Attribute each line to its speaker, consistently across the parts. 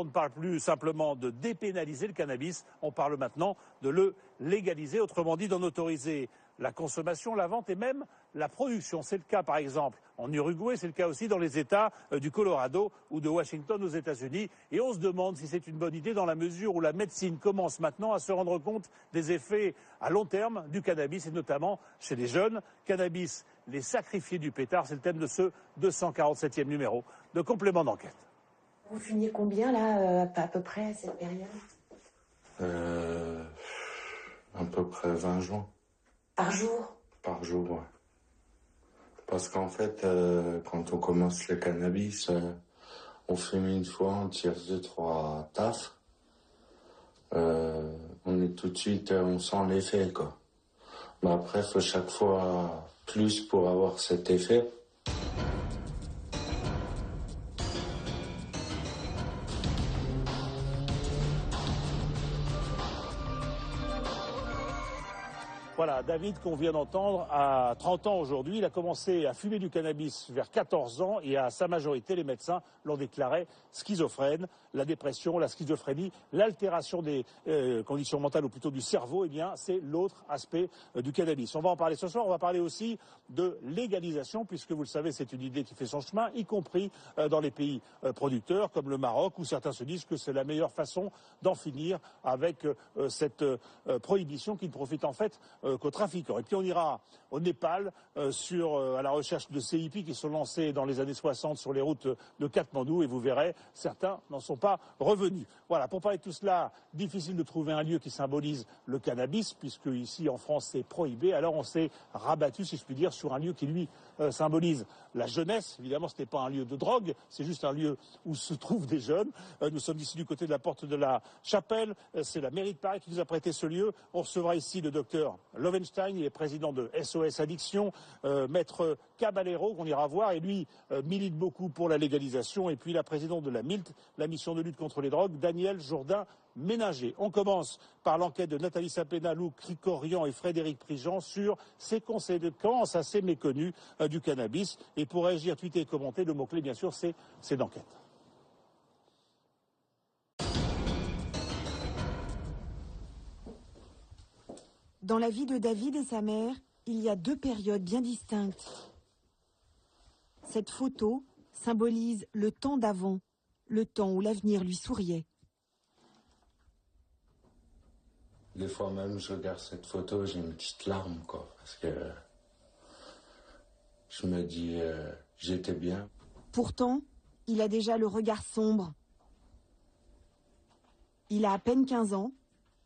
Speaker 1: on ne parle plus simplement de dépénaliser le cannabis, on parle maintenant de le légaliser, autrement dit d'en autoriser la consommation, la vente et même la production. C'est le cas par exemple en Uruguay, c'est le cas aussi dans les États du Colorado ou de Washington aux États-Unis. Et on se demande si c'est une bonne idée dans la mesure où la médecine commence maintenant à se rendre compte des effets à long terme du cannabis et notamment chez les jeunes. Cannabis, les sacrifiés du pétard, c'est le thème de ce 247e numéro de Complément d'enquête.
Speaker 2: Vous fumiez combien là, à peu près à cette période?
Speaker 3: À peu près 20 joints.
Speaker 2: Par jour?
Speaker 3: Par jour, ouais. Parce qu'en fait, quand on commence le cannabis, on fume une fois, on tire 2-3 tafs. On est tout de suite, on sent l'effet, quoi. Mais après, il faut chaque fois plus pour avoir cet effet.
Speaker 1: Voilà, David, qu'on vient d'entendre, a 30 ans aujourd'hui. Il a commencé à fumer du cannabis vers 14 ans et à sa majorité, les médecins l'ont déclaré schizophrène. La dépression, la schizophrénie, l'altération des conditions mentales ou plutôt du cerveau, eh bien, c'est l'autre aspect du cannabis. On va en parler ce soir. On va parler aussi de légalisation, puisque vous le savez, c'est une idée qui fait son chemin, y compris dans les pays producteurs comme le Maroc, où certains se disent que c'est la meilleure façon d'en finir avec cette prohibition qui ne profite en fait qu'aux trafiquants. Et puis on ira au Népal à la recherche de ces hippies qui sont lancés dans les années 60 sur les routes de Katmandou et vous verrez, certains n'en sont pas revenus. Voilà, pour parler de tout cela, difficile de trouver un lieu qui symbolise le cannabis puisque ici en France c'est prohibé. Alors on s'est rabattu, si je puis dire, sur un lieu qui lui symbolise la jeunesse. Évidemment, ce n'est pas un lieu de drogue, c'est juste un lieu où se trouvent des jeunes. Nous sommes ici du côté de la porte de la Chapelle. C'est la mairie de Paris qui nous a prêté ce lieu. On recevra ici le docteur Lovenstein, il est président de SOS Addiction, maître Caballero, qu'on ira voir, et lui milite beaucoup pour la légalisation. Et puis la présidente de la MILT, la mission de lutte contre les drogues, Daniel Jourdain-Ménager. On commence par l'enquête de Nathalie Sapena, Lou Cricorian et Frédéric Prigent sur ces conséquences assez méconnues du cannabis. Et pour réagir, tweeter et commenter, le mot-clé, bien sûr, c'est d'enquête.
Speaker 2: Dans la vie de David et sa mère, il y a deux périodes bien distinctes. Cette photo symbolise le temps d'avant, le temps où l'avenir lui souriait.
Speaker 3: Des fois même, je regarde cette photo, j'ai une petite larme, quoi, parce que je me dis, j'étais bien.
Speaker 2: Pourtant, il a déjà le regard sombre. Il a à peine 15 ans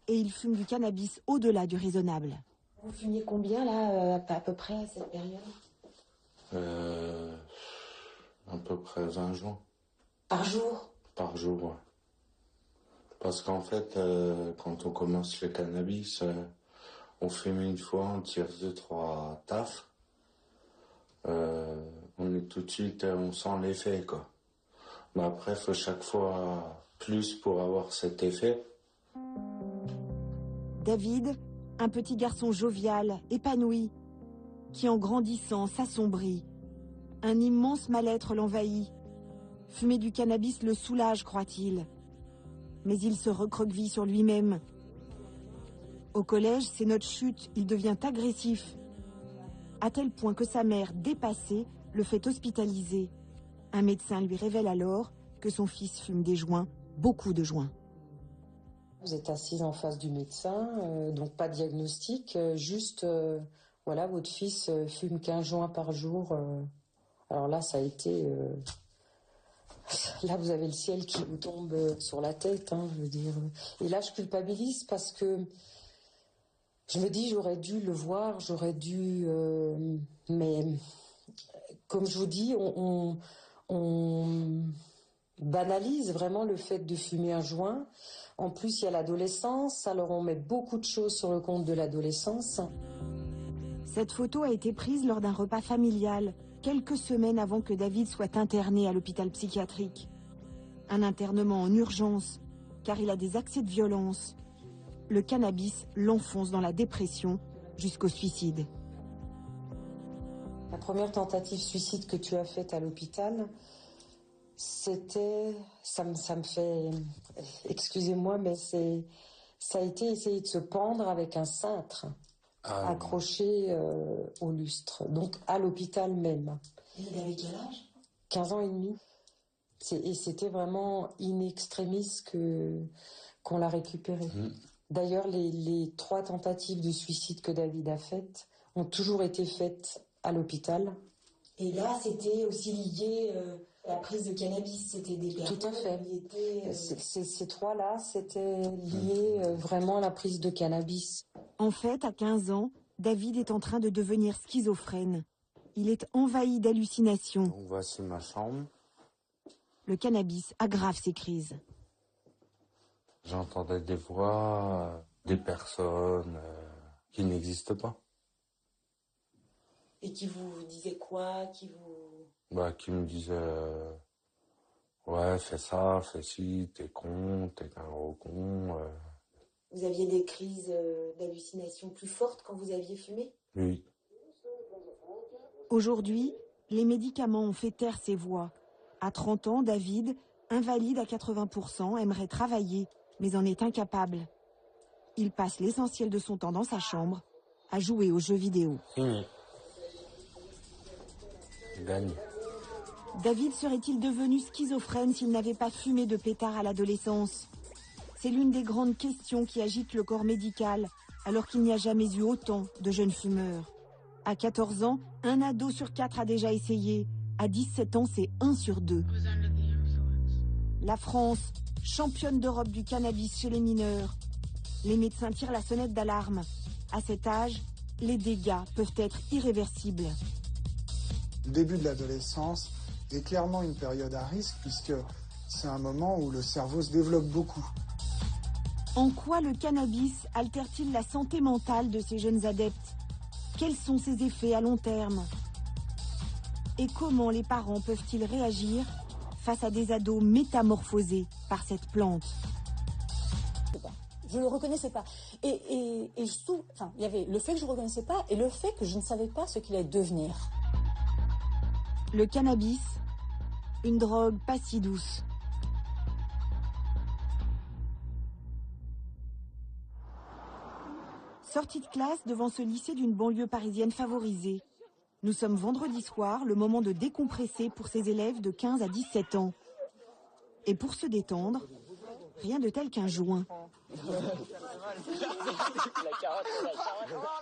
Speaker 2: et il fume du cannabis au-delà du raisonnable. Vous fumiez combien là, à peu près à cette période?
Speaker 3: À peu près 20 joints.
Speaker 2: Par jour?
Speaker 3: Par jour, ouais. Parce qu'en fait, quand on commence le cannabis, on fume une fois, on tire 2-3 tafs. On est tout de suite, on sent l'effet, quoi. Mais après, il faut chaque fois plus pour avoir cet effet.
Speaker 2: David, un petit garçon jovial, épanoui, qui en grandissant s'assombrit. Un immense mal-être l'envahit. Fumer du cannabis le soulage, croit-il. Mais il se recroqueville sur lui-même. Au collège, c'est notre chute, il devient agressif. À tel point que sa mère, dépassée, le fait hospitaliser. Un médecin lui révèle alors que son fils fume des joints, beaucoup de joints.
Speaker 4: Vous êtes assise en face du médecin, donc pas de diagnostic, juste, voilà, votre fils fume 15 joints par jour. Alors là, ça a été... Là, vous avez le ciel qui vous tombe sur la tête, hein, je veux dire. Et là, je culpabilise parce que je me dis, j'aurais dû le voir, j'aurais dû... mais comme je vous dis, on banalise vraiment le fait de fumer un joint. En plus, il y a l'adolescence, alors on met beaucoup de choses sur le compte de l'adolescence.
Speaker 2: Cette photo a été prise lors d'un repas familial, quelques semaines avant que David soit interné à l'hôpital psychiatrique. Un internement en urgence, car il a des accès de violence. Le cannabis l'enfonce dans la dépression jusqu'au suicide.
Speaker 4: La première tentative suicide que tu as faite à l'hôpital, Ça me fait, excusez-moi, mais ça a été essayer de se pendre avec un cintre accroché au lustre, donc à l'hôpital même.
Speaker 2: Et il avait quel âge?
Speaker 4: 15 ans et demi. Et c'était vraiment in extremis qu'on l'a récupéré. D'ailleurs, les 3 tentatives de suicide que David a faites ont toujours été faites à l'hôpital.
Speaker 2: Et là, c'était aussi lié à la prise de cannabis. C'était des périodes.
Speaker 4: Tout à fait.
Speaker 2: Où il était,
Speaker 4: Ces 3-là, c'était lié vraiment à la prise de cannabis.
Speaker 2: En fait, à 15 ans, David est en train de devenir schizophrène. Il est envahi d'hallucinations.
Speaker 3: Donc voici ma chambre.
Speaker 2: Le cannabis aggrave ses crises.
Speaker 3: J'entendais des voix, des personnes qui n'existent pas.
Speaker 2: Et qui vous disait quoi? Qui
Speaker 3: me disaient ouais, fais ça, fais ci, t'es con, t'es un gros con.
Speaker 2: Vous aviez des crises d'hallucination plus fortes quand vous aviez fumé?
Speaker 3: Oui.
Speaker 2: Aujourd'hui, les médicaments ont fait taire ces voix. À 30 ans, David, invalide à 80%, aimerait travailler, mais en est incapable. Il passe l'essentiel de son temps dans sa chambre, à jouer aux jeux vidéo.
Speaker 3: Fini. Gagne.
Speaker 2: David serait-il devenu schizophrène s'il n'avait pas fumé de pétard à l'adolescence? C'est l'une des grandes questions qui agitent le corps médical, alors qu'il n'y a jamais eu autant de jeunes fumeurs. À 14 ans, un ado sur 4 a déjà essayé. À 17 ans, c'est 1 sur 2. La France, championne d'Europe du cannabis chez les mineurs. Les médecins tirent la sonnette d'alarme. À cet âge, les dégâts peuvent être irréversibles.
Speaker 5: Le début de l'adolescence est clairement une période à risque puisque c'est un moment où le cerveau se développe beaucoup.
Speaker 2: En quoi le cannabis altère-t-il la santé mentale de ces jeunes adeptes? Quels sont ses effets à long terme? Et comment les parents peuvent-ils réagir face à des ados métamorphosés par cette plante?
Speaker 6: Je ne le reconnaissais pas. Et surtout, il y avait le fait que je ne le reconnaissais pas et le fait que je ne savais pas ce qu'il allait devenir.
Speaker 2: Le cannabis, une drogue pas si douce. Sortie de classe devant ce lycée d'une banlieue parisienne favorisée. Nous sommes vendredi soir, le moment de décompresser pour ces élèves de 15 à 17 ans. Et pour se détendre, rien de tel qu'un joint.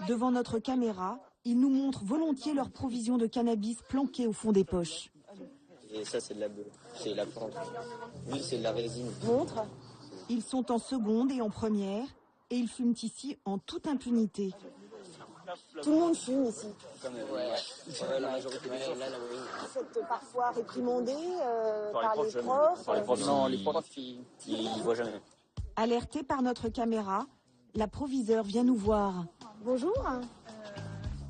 Speaker 2: Devant notre caméra, ils nous montrent volontiers leurs provisions de cannabis planquées au fond des poches.
Speaker 7: Et ça, c'est de la beuh, c'est la plante. Lui, c'est de la résine.
Speaker 6: Montre.
Speaker 2: Ils sont en seconde et en première, et ils fument ici en toute impunité.
Speaker 6: Tout le monde fume ici.
Speaker 7: Ouais, la majorité des gens.
Speaker 6: Vous êtes parfois réprimandé par les
Speaker 7: profs.
Speaker 6: profs.
Speaker 7: Non, les profs, ils voient jamais.
Speaker 2: Alertés par notre caméra, la proviseure vient nous voir.
Speaker 6: Bonjour.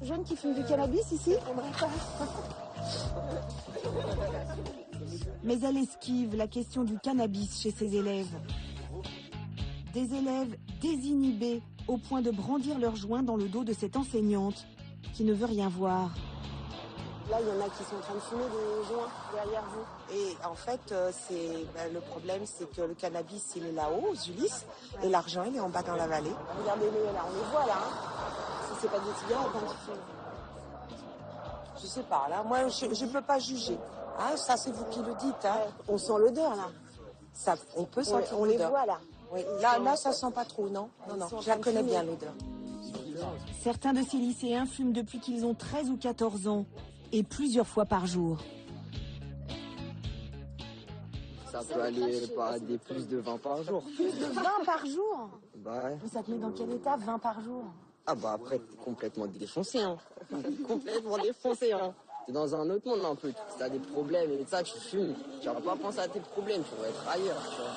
Speaker 6: Jeune qui fume du cannabis ici?
Speaker 2: Mais elle esquive la question du cannabis chez ses élèves. Des élèves désinhibés au point de brandir leur joint dans le dos de cette enseignante qui ne veut rien voir.
Speaker 6: Là, il y en a qui sont en train de fumer des joints derrière vous.
Speaker 8: Et en fait, le problème, c'est que le cannabis, il est là-haut, aux Ulysses, et l'argent, il est en bas dans la vallée.
Speaker 6: Regardez-les là, on les voit là. Si c'est pas des cigarettes qui fument.
Speaker 8: Je sais pas, là, moi, je ne peux pas juger. Ah, ça, c'est vous qui le dites. Hein.
Speaker 6: On sent l'odeur là.
Speaker 8: Ça, on peut sentir
Speaker 6: On les
Speaker 8: l'odeur.
Speaker 6: voit là.
Speaker 8: Oui. Là, ça sent pas trop, non? Non, je la connais bien, l'odeur.
Speaker 2: Certains de ces lycéens fument depuis qu'ils ont 13 ou 14 ans, et plusieurs fois par jour.
Speaker 7: Ça peut aller par des plus de 20 par jour.
Speaker 6: Plus de 20 par jour?
Speaker 7: Bah ouais.
Speaker 6: Mais ça te met dans quel état 20 par jour?
Speaker 7: Ah bah après, t'es complètement défoncé, hein. Complètement défoncé, hein. T'es dans un autre monde un peu. Si t'as des problèmes et ça, tu fumes. Tu vas pas penser à tes problèmes, tu vas être ailleurs, tu vois.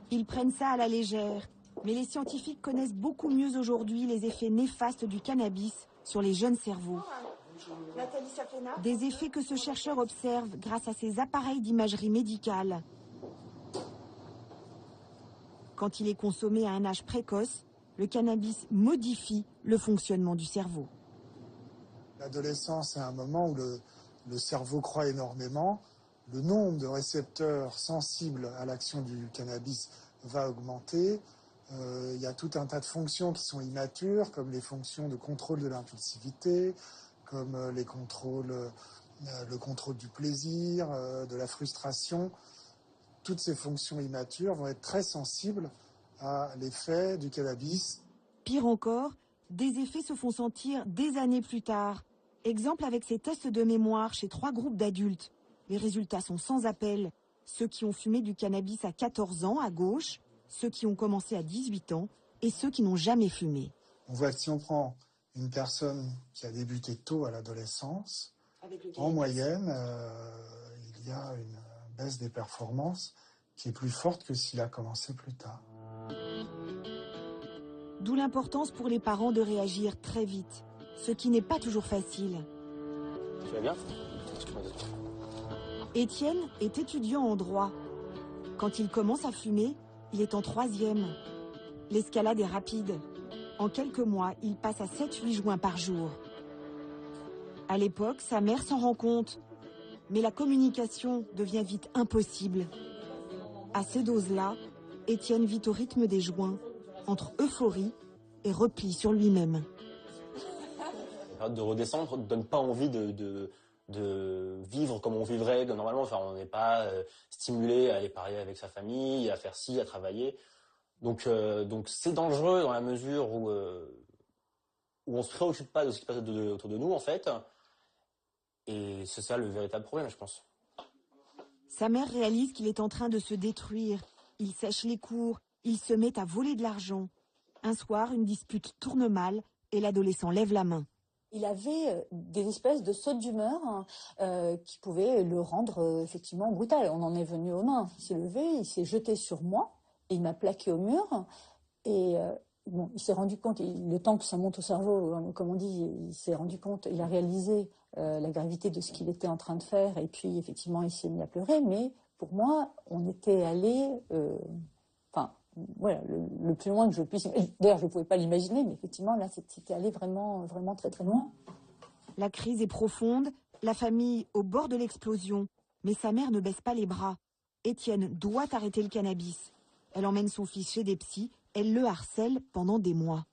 Speaker 2: Ils prennent ça à la légère, mais les scientifiques connaissent beaucoup mieux aujourd'hui les effets néfastes du cannabis sur les jeunes cerveaux.
Speaker 6: Nathalie Safena?
Speaker 2: Des effets que ce chercheur observe grâce à ses appareils d'imagerie médicale. Quand il est consommé à un âge précoce, le cannabis modifie le fonctionnement du cerveau.
Speaker 5: L'adolescence est un moment où le cerveau croît énormément, le nombre de récepteurs sensibles à l'action du cannabis va augmenter. Il y a tout un tas de fonctions qui sont immatures, comme les fonctions de contrôle de l'impulsivité, comme le contrôle du plaisir, de la frustration. Toutes ces fonctions immatures vont être très sensibles à l'effet du cannabis.
Speaker 2: Pire encore, des effets se font sentir des années plus tard. Exemple avec ces tests de mémoire chez 3 groupes d'adultes. Les résultats sont sans appel. Ceux qui ont fumé du cannabis à 14 ans à gauche, ceux qui ont commencé à 18 ans et ceux qui n'ont jamais fumé.
Speaker 5: On voit que si on prend une personne qui a débuté tôt à l'adolescence, en moyenne, il y a une baisse des performances qui est plus forte que s'il a commencé plus tard.
Speaker 2: D'où l'importance pour les parents de réagir très vite, ce qui n'est pas toujours facile.
Speaker 9: Tu vas bien ?
Speaker 2: Étienne est étudiant en droit. Quand il commence à fumer, il est en 3e. L'escalade est rapide. En quelques mois, il passe à 7-8 joints par jour. À l'époque, sa mère s'en rend compte. Mais la communication devient vite impossible. À ces doses-là, Étienne vit au rythme des joints, entre euphorie et repli sur lui-même.
Speaker 9: La période de redescendre ne donne pas envie de vivre comme on vivrait normalement. Enfin, on n'est pas stimulé à aller parler avec sa famille, à faire ci, à travailler. Donc c'est dangereux dans la mesure où on se préoccupe pas de ce qui se passe autour de nous, en fait. Et c'est ça le véritable problème, je pense.
Speaker 2: Sa mère réalise qu'il est en train de se détruire. Il sèche les cours, il se met à voler de l'argent. Un soir, une dispute tourne mal et l'adolescent lève la main.
Speaker 6: Il avait des espèces de sautes d'humeur qui pouvaient le rendre effectivement brutal. On en est venu aux mains. Il s'est levé, il s'est jeté sur moi et il m'a plaqué au mur. Et bon, il s'est rendu compte, le temps que ça monte au cerveau, comme on dit, il s'est rendu compte, il a réalisé la gravité de ce qu'il était en train de faire. Et puis effectivement, il s'est mis à pleurer. Mais pour moi, on était allé... voilà, le plus loin que je puisse. D'ailleurs, je ne pouvais pas l'imaginer, mais effectivement, là, c'était allé vraiment, vraiment très, très loin.
Speaker 2: La crise est profonde, la famille au bord de l'explosion. Mais sa mère ne baisse pas les bras. Étienne doit arrêter le cannabis. Elle emmène son fils chez des psys, elle le harcèle pendant des mois.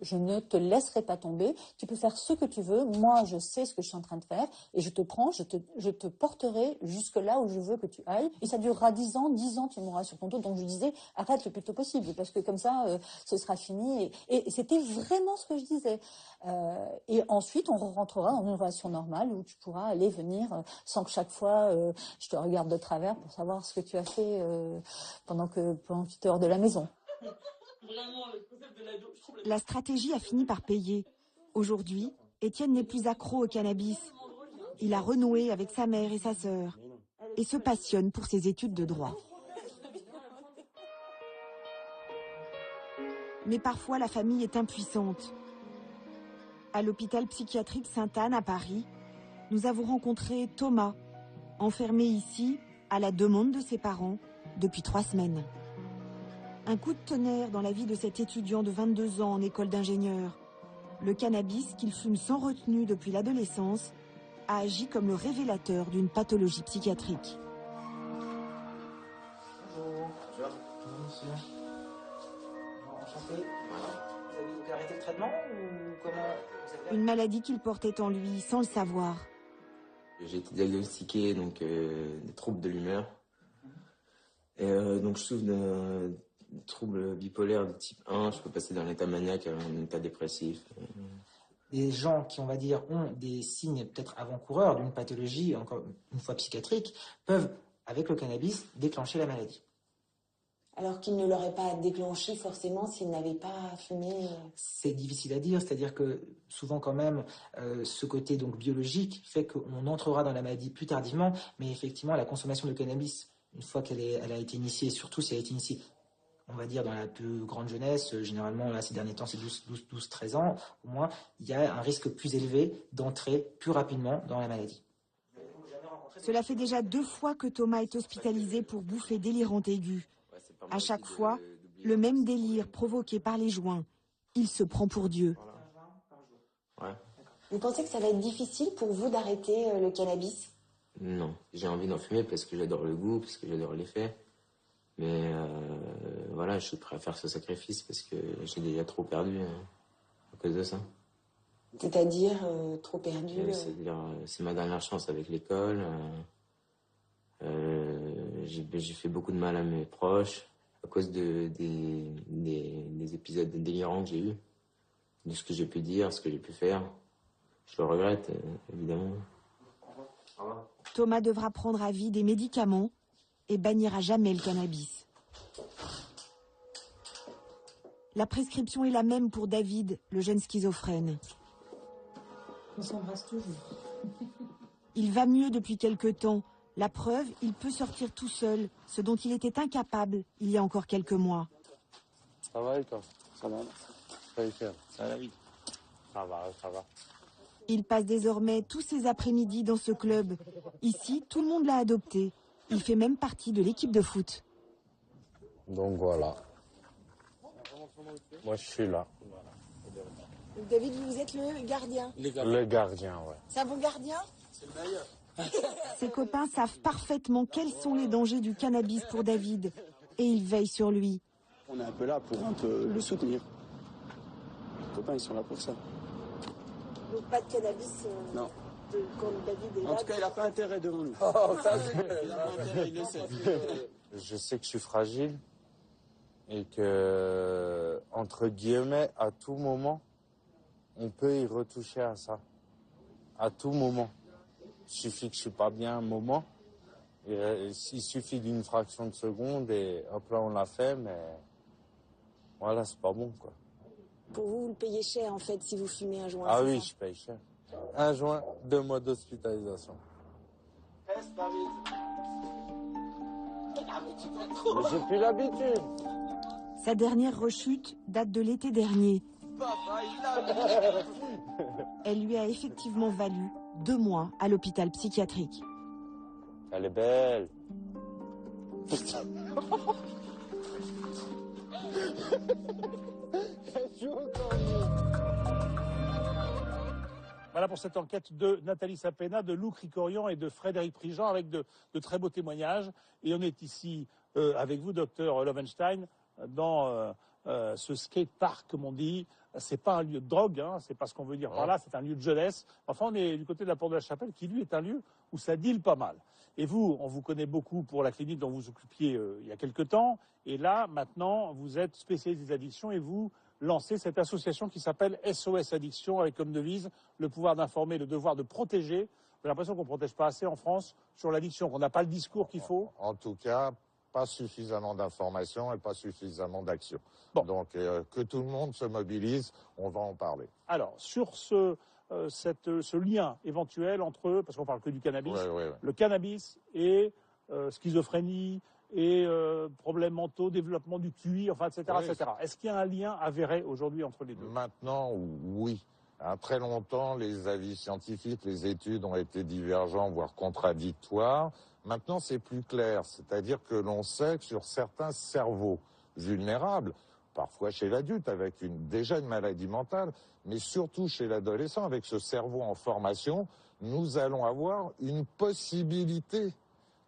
Speaker 6: Je ne te laisserai pas tomber, tu peux faire ce que tu veux, moi je sais ce que je suis en train de faire et je te prends, je te porterai jusque là où je veux que tu ailles et ça durera 10 ans tu mourras sur ton dos. Donc je disais arrête le plus tôt possible parce que comme ça ce sera fini et c'était vraiment ce que je disais. Et ensuite on rentrera dans une relation normale où tu pourras aller venir sans que chaque fois je te regarde de travers pour savoir ce que tu as fait pendant que tu es hors de la maison.
Speaker 2: La stratégie a fini par payer. Aujourd'hui, Étienne n'est plus accro au cannabis. Il a renoué avec sa mère et sa sœur et se passionne pour ses études de droit. Mais parfois, la famille est impuissante. À l'hôpital psychiatrique Sainte-Anne à Paris, nous avons rencontré Thomas, enfermé ici à la demande de ses parents depuis 3 semaines. Un coup de tonnerre dans la vie de cet étudiant de 22 ans en école d'ingénieur. Le cannabis qu'il fume sans retenue depuis l'adolescence a agi comme le révélateur d'une pathologie psychiatrique.
Speaker 10: Bonjour. Bonjour, monsieur. Enchanté. Vous avez donc arrêté le traitement ou comment
Speaker 2: Une maladie qu'il portait en lui sans le savoir.
Speaker 11: J'ai été diagnostiqué donc des troubles de l'humeur. Et donc je souffre d'un trouble bipolaire de type 1, je peux passer d'un état maniaque à un état dépressif.
Speaker 10: Des gens qui, on va dire, ont des signes peut-être avant-coureurs d'une pathologie, encore une fois psychiatrique, peuvent, avec le cannabis, déclencher la maladie.
Speaker 12: Alors qu'il ne l'aurait pas déclenché forcément s'il n'avait pas fumé.
Speaker 10: C'est difficile à dire, c'est-à-dire que souvent quand même, ce côté donc biologique fait qu'on entrera dans la maladie plus tardivement, mais effectivement la consommation de cannabis, une fois elle a été initiée, surtout si elle a été initiée, on va dire dans la plus grande jeunesse, généralement là ces derniers temps c'est 12-13 ans, au moins il y a un risque plus élevé d'entrer plus rapidement dans la maladie.
Speaker 2: Cela fait déjà 2 fois que Thomas est hospitalisé pour bouffée délirante aiguë. À chaque fois, le même délire provoqué par les joints. Il se prend pour Dieu.
Speaker 11: Ouais.
Speaker 12: Vous pensez que ça va être difficile pour vous d'arrêter le cannabis?
Speaker 11: Non, j'ai envie d'en fumer parce que j'adore le goût, parce que j'adore l'effet. Mais voilà, je suis prêt à faire ce sacrifice parce que j'ai déjà trop perdu à cause de ça.
Speaker 12: C'est-à-dire trop perdu
Speaker 11: C'est-à-dire, c'est ma dernière chance avec l'école. J'ai fait beaucoup de mal à mes proches à cause des épisodes délirants que j'ai eus, de ce que j'ai pu dire, ce que j'ai pu faire. Je le regrette, évidemment.
Speaker 2: Thomas devra prendre à vie des médicaments et bannir à jamais le cannabis. La prescription est la même pour David, le jeune schizophrène.
Speaker 4: On s'embrasse toujours.
Speaker 2: Il va mieux depuis quelque temps. La preuve, il peut sortir tout seul, ce dont il était incapable il y a encore quelques mois.
Speaker 3: Ça va et toi?
Speaker 1: Ça va.
Speaker 3: Ça va faire.
Speaker 1: Ça va, oui.
Speaker 3: Ça va, ça va.
Speaker 2: Il passe désormais tous ses après-midi dans ce club. Ici, tout le monde l'a adopté. Il fait même partie de l'équipe de foot.
Speaker 3: Donc voilà. Moi je suis là.
Speaker 8: David, vous êtes le gardien.
Speaker 3: Le gardien, ouais.
Speaker 8: C'est un bon gardien?
Speaker 1: C'est le meilleur.
Speaker 2: Ses copains savent parfaitement quels sont les dangers du cannabis pour David. Et ils veillent sur lui.
Speaker 13: On est un peu là pour un peu le soutenir. Les copains, ils sont là pour ça.
Speaker 8: Donc pas de cannabis
Speaker 13: Non.
Speaker 8: quand David est là.
Speaker 13: En tout cas, il n'a pas intérêt devant nous.
Speaker 3: Oh, ça,
Speaker 13: il n'a pas intérêt, il le sait.
Speaker 3: Je sais que je suis fragile et que, entre guillemets, à tout moment, on peut y retoucher à ça. À tout moment. Il suffit que je ne suis pas bien un moment. Il suffit d'une fraction de seconde et hop là, on l'a fait, mais voilà, c'est pas bon, quoi.
Speaker 8: Pour vous, vous le payez cher en fait si vous fumez un joint.
Speaker 3: Ah oui, je paye cher. Un joint, 2 mois d'hospitalisation. Mais j'ai plus l'habitude.
Speaker 2: Sa dernière rechute date de l'été dernier. Elle lui a effectivement valu 2 mois à l'hôpital psychiatrique.
Speaker 3: Elle est belle.
Speaker 1: Voilà pour cette enquête de Nathalie Sapena, de Lou Cricorian et de Frédéric Prigent avec de très beaux témoignages. Et on est ici avec vous, docteur Lovenstein, dans ce skatepark, comme on dit. C'est pas un lieu de drogue, hein, c'est pas ce qu'on veut dire par là, c'est un lieu de jeunesse. Enfin, on est du côté de la Porte de la Chapelle, qui lui est un lieu où ça deal pas mal. Et vous, on vous connaît beaucoup pour la clinique dont vous occupiez il y a quelque temps. Et là, maintenant, vous êtes spécialiste des addictions et vous lancez cette association qui s'appelle SOS Addiction, avec comme devise le pouvoir d'informer, le devoir de protéger. J'ai l'impression qu'on ne protège pas assez en France sur l'addiction, qu'on n'a pas le discours qu'il faut.
Speaker 14: En tout cas, pas suffisamment d'informations et pas suffisamment d'actions. Bon. Donc, que tout le monde se mobilise, on va en parler.
Speaker 1: Alors, sur ce lien éventuel entre, parce qu'on parle que du cannabis, le cannabis et schizophrénie et problèmes mentaux, développement du QI, enfin, etc., etc. Est-ce qu'il y a un lien avéré aujourd'hui entre les deux?
Speaker 14: Maintenant, oui. Très longtemps, les avis scientifiques, les études ont été divergents, voire contradictoires. Maintenant, c'est plus clair. C'est-à-dire que l'on sait que sur certains cerveaux vulnérables, parfois chez l'adulte avec déjà une maladie mentale, mais surtout chez l'adolescent avec ce cerveau en formation, nous allons avoir une possibilité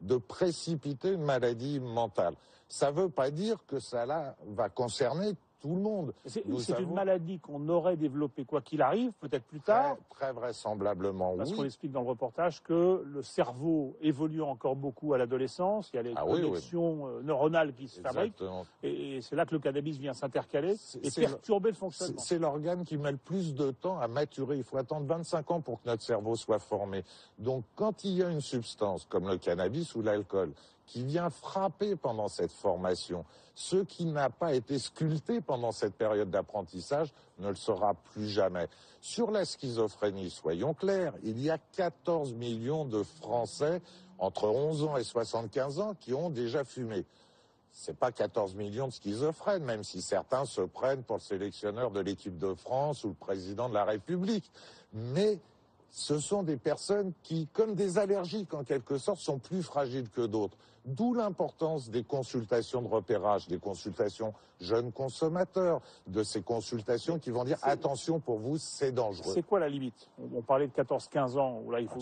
Speaker 14: de précipiter une maladie mentale. Ça ne veut pas dire que ça va concerner tout le monde.
Speaker 1: C'est une maladie qu'on aurait développée quoi qu'il arrive, peut-être plus tard.
Speaker 14: Très vraisemblablement,
Speaker 1: parce qu'on explique dans le reportage que le cerveau évolue encore beaucoup à l'adolescence. Il y a les connexions neuronales qui se fabriquent. Et c'est là que le cannabis vient s'intercaler et perturber le fonctionnement.
Speaker 14: C'est l'organe qui met le plus de temps à maturer. Il faut attendre 25 ans pour que notre cerveau soit formé. Donc, quand il y a une substance comme le cannabis ou l'alcool qui vient frapper pendant cette formation, ce qui n'a pas été sculpté pendant cette période d'apprentissage ne le sera plus jamais. Sur la schizophrénie, soyons clairs, il y a 14 millions de Français entre 11 ans et 75 ans qui ont déjà fumé. C'est pas 14 millions de schizophrènes, même si certains se prennent pour le sélectionneur de l'équipe de France ou le président de la République. Mais ce sont des personnes qui, comme des allergiques en quelque sorte, sont plus fragiles que d'autres. D'où l'importance des consultations de repérage, des consultations jeunes consommateurs, de ces consultations qui vont dire attention pour vous, c'est dangereux.
Speaker 1: C'est quoi la limite? On parlait de 14-15 ans, où là il faut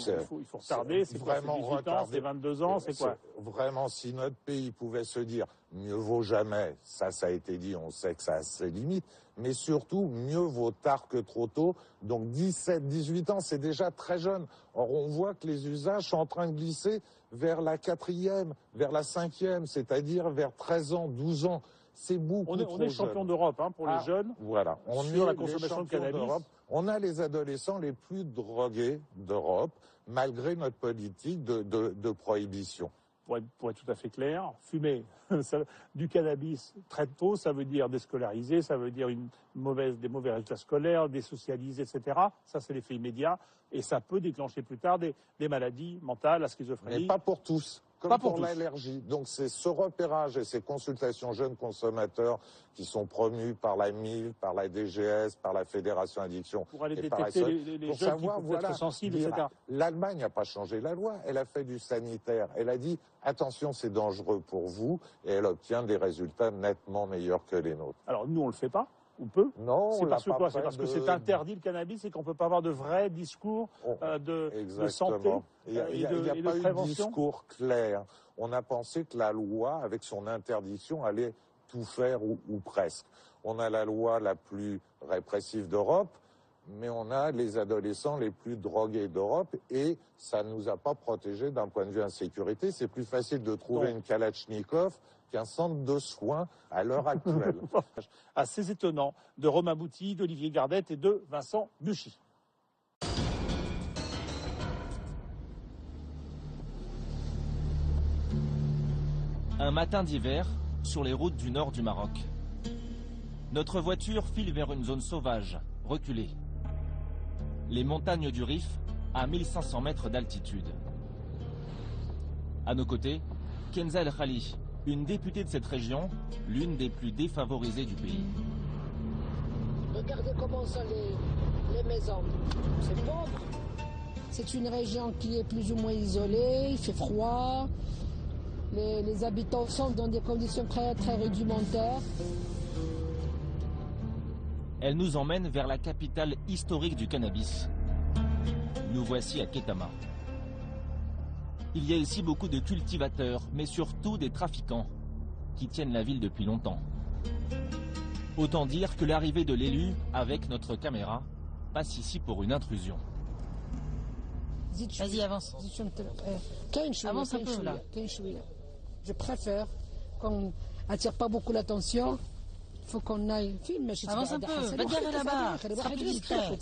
Speaker 1: retarder, c'est vraiment 18 ans, c'est 22 ans, c'est quoi?
Speaker 14: Vraiment, si notre pays pouvait se dire mieux vaut jamais, ça a été dit, on sait que ça a ses limites, mais surtout mieux vaut tard que trop tôt. Donc 17-18 ans, c'est déjà très jeune. Or on voit que les usages sont en train de glisser vers la 4e, vers la 5e, c'est-à-dire vers 13 ans, 12 ans. C'est beaucoup trop jeune.
Speaker 1: On est champion d'Europe pour les jeunes.
Speaker 14: Voilà, on
Speaker 1: sur
Speaker 14: est
Speaker 1: la consommation de cannabis.
Speaker 14: On a les adolescents les plus drogués d'Europe, malgré notre politique de prohibition.
Speaker 1: Pour être tout à fait clair, fumer du cannabis très tôt, ça veut dire déscolariser, ça veut dire des mauvais résultats scolaires, désocialiser, etc. Ça, c'est l'effet immédiat. Et ça peut déclencher plus tard des maladies mentales, la schizophrénie.
Speaker 14: Mais pas pour tous. Comme pour l'allergie. Donc c'est ce repérage et ces consultations jeunes consommateurs qui sont promues par la MIL, par la DGS, par la Fédération Addiction.
Speaker 1: Pour aller
Speaker 14: et
Speaker 1: détecter les
Speaker 14: pour
Speaker 1: jeunes
Speaker 14: savoir,
Speaker 1: qui peuvent être sensibles, etc.
Speaker 14: L'Allemagne n'a pas changé la loi, elle a fait du sanitaire. Elle a dit attention, c'est dangereux pour vous, et elle obtient des résultats nettement meilleurs que les nôtres.
Speaker 1: Alors nous, on le fait pas. On peut.
Speaker 14: Non,
Speaker 1: c'est parce que quoi? C'est parce que c'est interdit le cannabis et qu'on ne peut pas avoir de vrais discours de santé
Speaker 14: et de
Speaker 1: prévention.
Speaker 14: Eu de discours clair. On a pensé que la loi, avec son interdiction, allait tout faire ou presque. On a la loi la plus répressive d'Europe, mais on a les adolescents les plus drogués d'Europe et ça ne nous a pas protégés d'un point de vue insécurité. C'est plus facile de trouver une Kalachnikov qu'un centre de soins à l'heure actuelle.
Speaker 1: Assez étonnant de Romain Bouty, d'Olivier Gardette et de Vincent Buchy.
Speaker 15: Un matin d'hiver, sur les routes du nord du Maroc. Notre voiture file vers une zone sauvage, reculée. Les montagnes du Rif, à 1500 mètres d'altitude. À nos côtés, Kenza El Khali, une députée de cette région, l'une des plus défavorisées du pays.
Speaker 16: Regardez comment sont les maisons. C'est pauvre. C'est une région qui est plus ou moins isolée, il fait froid. Les habitants sont dans des conditions très, très rudimentaires.
Speaker 15: Elle nous emmène vers la capitale historique du cannabis. Nous voici à Ketama. Il y a ici beaucoup de cultivateurs, mais surtout des trafiquants, qui tiennent la ville depuis longtemps. Autant dire que l'arrivée de l'élu, avec notre caméra, passe ici pour une intrusion.
Speaker 6: Vas-y, avance. Avance un peu, là.
Speaker 16: Je préfère qu'on n'attire pas beaucoup l'attention. Il faut qu'on aille filmer.
Speaker 6: Avance un peu, va te garer là-bas, ce sera plus discret.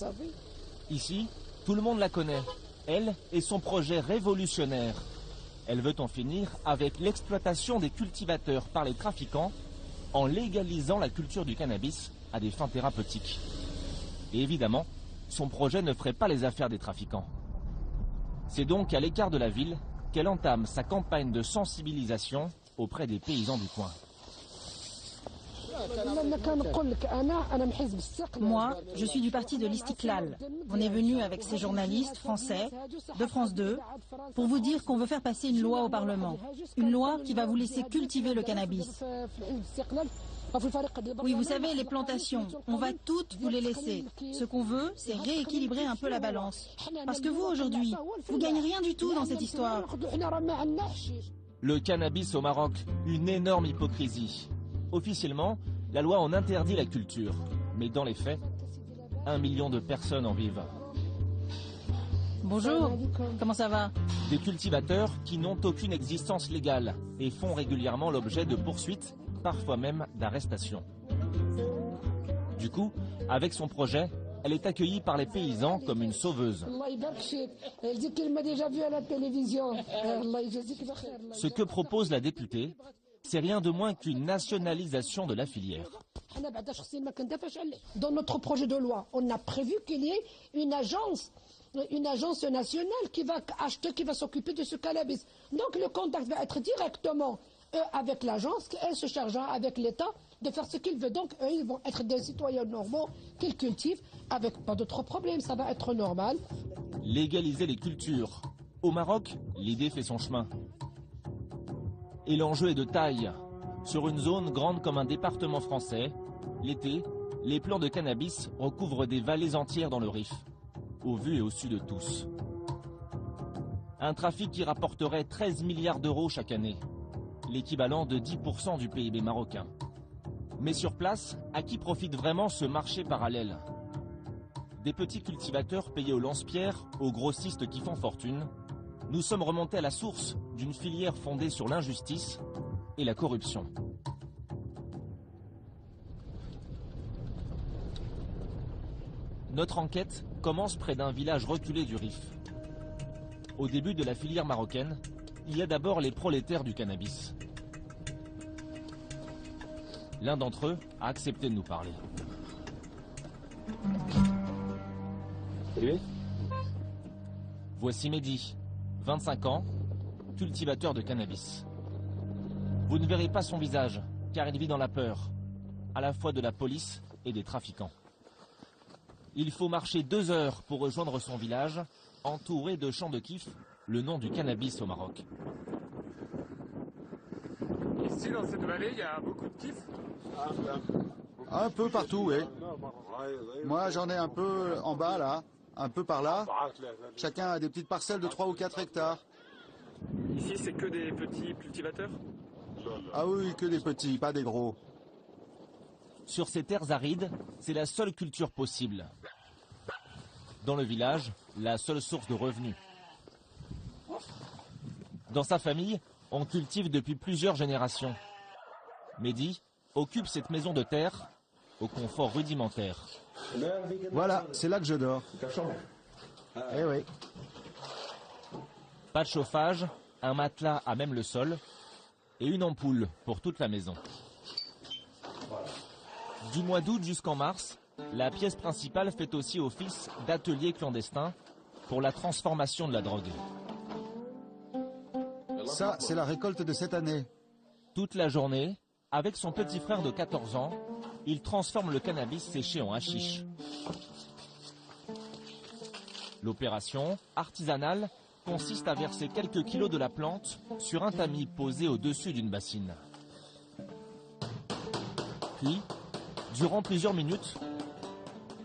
Speaker 15: Ici, tout le monde la connaît. Elle et son projet révolutionnaire. Elle veut en finir avec l'exploitation des cultivateurs par les trafiquants en légalisant la culture du cannabis à des fins thérapeutiques. Et évidemment, son projet ne ferait pas les affaires des trafiquants. C'est donc à l'écart de la ville qu'elle entame sa campagne de sensibilisation auprès des paysans du coin.
Speaker 6: Moi, je suis du parti de l'Istiklal. On est venu avec ces journalistes français de France 2 pour vous dire qu'on veut faire passer une loi au Parlement. Une loi qui va vous laisser cultiver le cannabis. Oui, vous savez, les plantations, on va toutes vous les laisser. Ce qu'on veut, c'est rééquilibrer un peu la balance. Parce que vous, aujourd'hui, vous gagnez rien du tout dans cette histoire.
Speaker 15: Le cannabis au Maroc, une énorme hypocrisie. Officiellement, la loi en interdit la culture. Mais dans les faits, 1 million de personnes en vivent.
Speaker 6: Bonjour, comment ça va?
Speaker 15: Des cultivateurs qui n'ont aucune existence légale et font régulièrement l'objet de poursuites, parfois même d'arrestations. Du coup, avec son projet, elle est accueillie par les paysans comme une sauveuse.
Speaker 16: Elle dit qu'elle m'a déjà vu à la télévision.
Speaker 15: Ce que propose la députée, c'est rien de moins qu'une nationalisation de la filière.
Speaker 16: Dans notre projet de loi, on a prévu qu'il y ait une agence nationale qui va acheter, qui va s'occuper de ce cannabis. Donc le contact va être directement avec l'agence, elle se chargera avec l'État de faire ce qu'il veut. Donc eux, ils vont être des citoyens normaux qu'ils cultivent avec pas d'autres problèmes, ça va être normal.
Speaker 15: Légaliser les cultures. Au Maroc, l'idée fait son chemin. Et l'enjeu est de taille. Sur une zone grande comme un département français, l'été, les plants de cannabis recouvrent des vallées entières dans le Rif, au vu et au su de tous. Un trafic qui rapporterait 13 milliards d'euros chaque année, l'équivalent de 10% du PIB marocain. Mais sur place, à qui profite vraiment ce marché parallèle? Des petits cultivateurs payés au lance-pierre, aux grossistes qui font fortune, nous sommes remontés à la source d'une filière fondée sur l'injustice et la corruption. Notre enquête commence près d'un village reculé du Rif. Au début de la filière marocaine, il y a d'abord les prolétaires du cannabis. L'un d'entre eux a accepté de nous parler.
Speaker 9: Salut.
Speaker 15: Voici Mehdi, 25 ans, cultivateur de cannabis. Vous ne verrez pas son visage, car il vit dans la peur, à la fois de la police et des trafiquants. Il faut marcher 2 heures pour rejoindre son village, entouré de champs de kiff, le nom du cannabis au Maroc.
Speaker 17: Ici, dans cette vallée, il y a beaucoup de kiff.
Speaker 18: Un peu partout, oui. Moi, j'en ai un peu en bas, là, un peu par là. Chacun a des petites parcelles de 3 ou 4 hectares.
Speaker 17: Ici, c'est que des petits cultivateurs?
Speaker 18: Ah oui, que des petits, pas des gros.
Speaker 15: Sur ces terres arides, c'est la seule culture possible. Dans le village, la seule source de revenus. Dans sa famille, on cultive depuis plusieurs générations. Mehdi occupe cette maison de terre au confort rudimentaire.
Speaker 18: Voilà, c'est là que je dors. Eh oui.
Speaker 15: Pas de chauffage, un matelas à même le sol et une ampoule pour toute la maison. Du mois d'août jusqu'en mars, la pièce principale fait aussi office d'atelier clandestin pour la transformation de la drogue.
Speaker 18: Ça, c'est la récolte de cette année.
Speaker 15: Toute la journée, avec son petit frère de 14 ans, il transforme le cannabis séché en hashish. L'opération, artisanale, consiste à verser quelques kilos de la plante sur un tamis posé au-dessus d'une bassine. Puis, durant plusieurs minutes,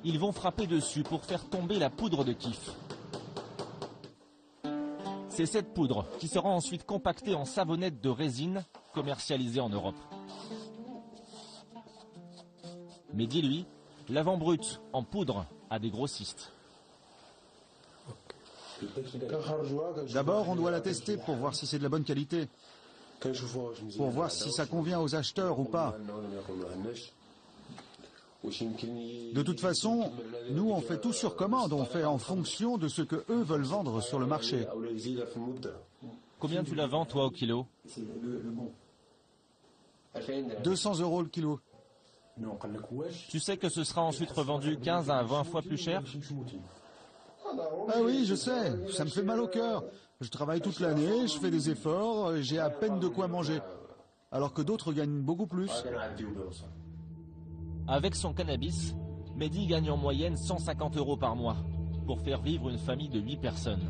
Speaker 15: ils vont frapper dessus pour faire tomber la poudre de kiff. C'est cette poudre qui sera ensuite compactée en savonnette de résine commercialisée en Europe. Mehdi, lui, la vend brute en poudre à des grossistes.
Speaker 18: D'abord, on doit la tester pour voir si c'est de la bonne qualité. Pour voir si ça convient aux acheteurs ou pas. De toute façon, nous on fait tout sur commande, on fait en fonction de ce que eux veulent vendre sur le marché.
Speaker 15: Combien tu la vends toi au kilo?
Speaker 18: 200 € le kilo.
Speaker 15: Tu sais que ce sera ensuite revendu 15 à 20 fois plus cher?
Speaker 18: Ah oui, je sais, ça me fait mal au cœur. Je travaille toute l'année, je fais des efforts, j'ai à peine de quoi manger. Alors que d'autres gagnent beaucoup plus.
Speaker 15: Avec son cannabis, Mehdi gagne en moyenne 150 € par mois pour faire vivre une famille de 8 personnes.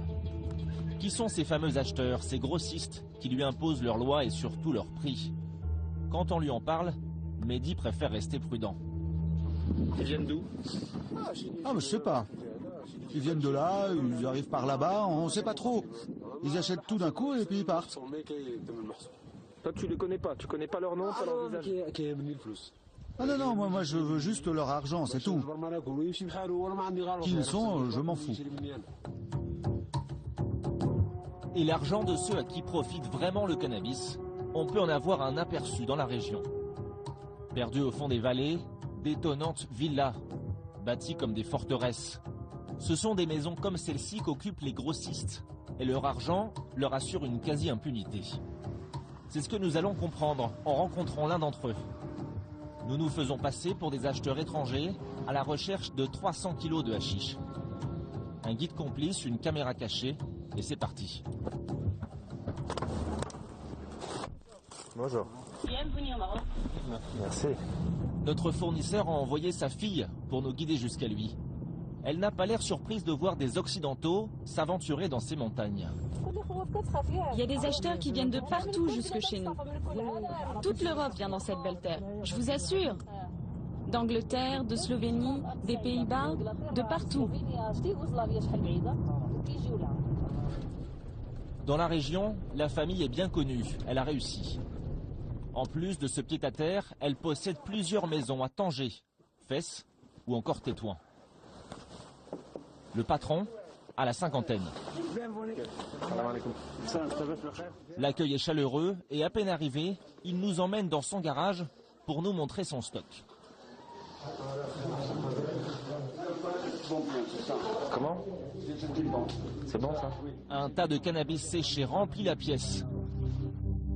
Speaker 15: Qui sont ces fameux acheteurs, ces grossistes qui lui imposent leurs lois et surtout leurs prix? Quand on lui en parle, Mehdi préfère rester prudent.
Speaker 17: Ils viennent d'où?
Speaker 18: Ah, mais je sais pas. Ils viennent de là, ils arrivent par là-bas, on sait pas trop. Ils achètent tout d'un coup et puis ils partent.
Speaker 17: Toi, tu les connais pas, tu connais pas leur nom, pas leur visage.
Speaker 18: Ah non, non, moi je veux juste leur argent, c'est tout. Qui ils sont, je m'en fous.
Speaker 15: Et l'argent de ceux à qui profite vraiment le cannabis, on peut en avoir un aperçu dans la région. Perdues au fond des vallées, d'étonnantes villas, bâties comme des forteresses. Ce sont des maisons comme celle-ci qu'occupent les grossistes, et leur argent leur assure une quasi-impunité. C'est ce que nous allons comprendre en rencontrant l'un d'entre eux. Nous nous faisons passer pour des acheteurs étrangers à la recherche de 300 kilos de hashish. Un guide complice, une caméra cachée, et c'est parti.
Speaker 9: Bonjour.
Speaker 19: Bienvenue au Maroc.
Speaker 9: Merci.
Speaker 15: Notre fournisseur a envoyé sa fille pour nous guider jusqu'à lui. elle n'a pas l'air surprise de voir des Occidentaux s'aventurer dans ces montagnes.
Speaker 19: Il y a des acheteurs qui viennent de partout jusque chez nous. Toute l'Europe vient dans cette belle terre, je vous assure. D'Angleterre, de Slovénie, des Pays-Bas, de partout.
Speaker 15: Dans la région, la famille est bien connue, elle a réussi. En plus de ce pied-à-terre, elle possède plusieurs maisons à Tanger, Fès ou encore Tétouan. Le patron a la cinquantaine. L'accueil est chaleureux et à peine arrivé, il nous emmène dans son garage pour nous montrer son stock.
Speaker 17: Comment? C'est bon ça?
Speaker 15: Un tas de cannabis séché remplit la pièce.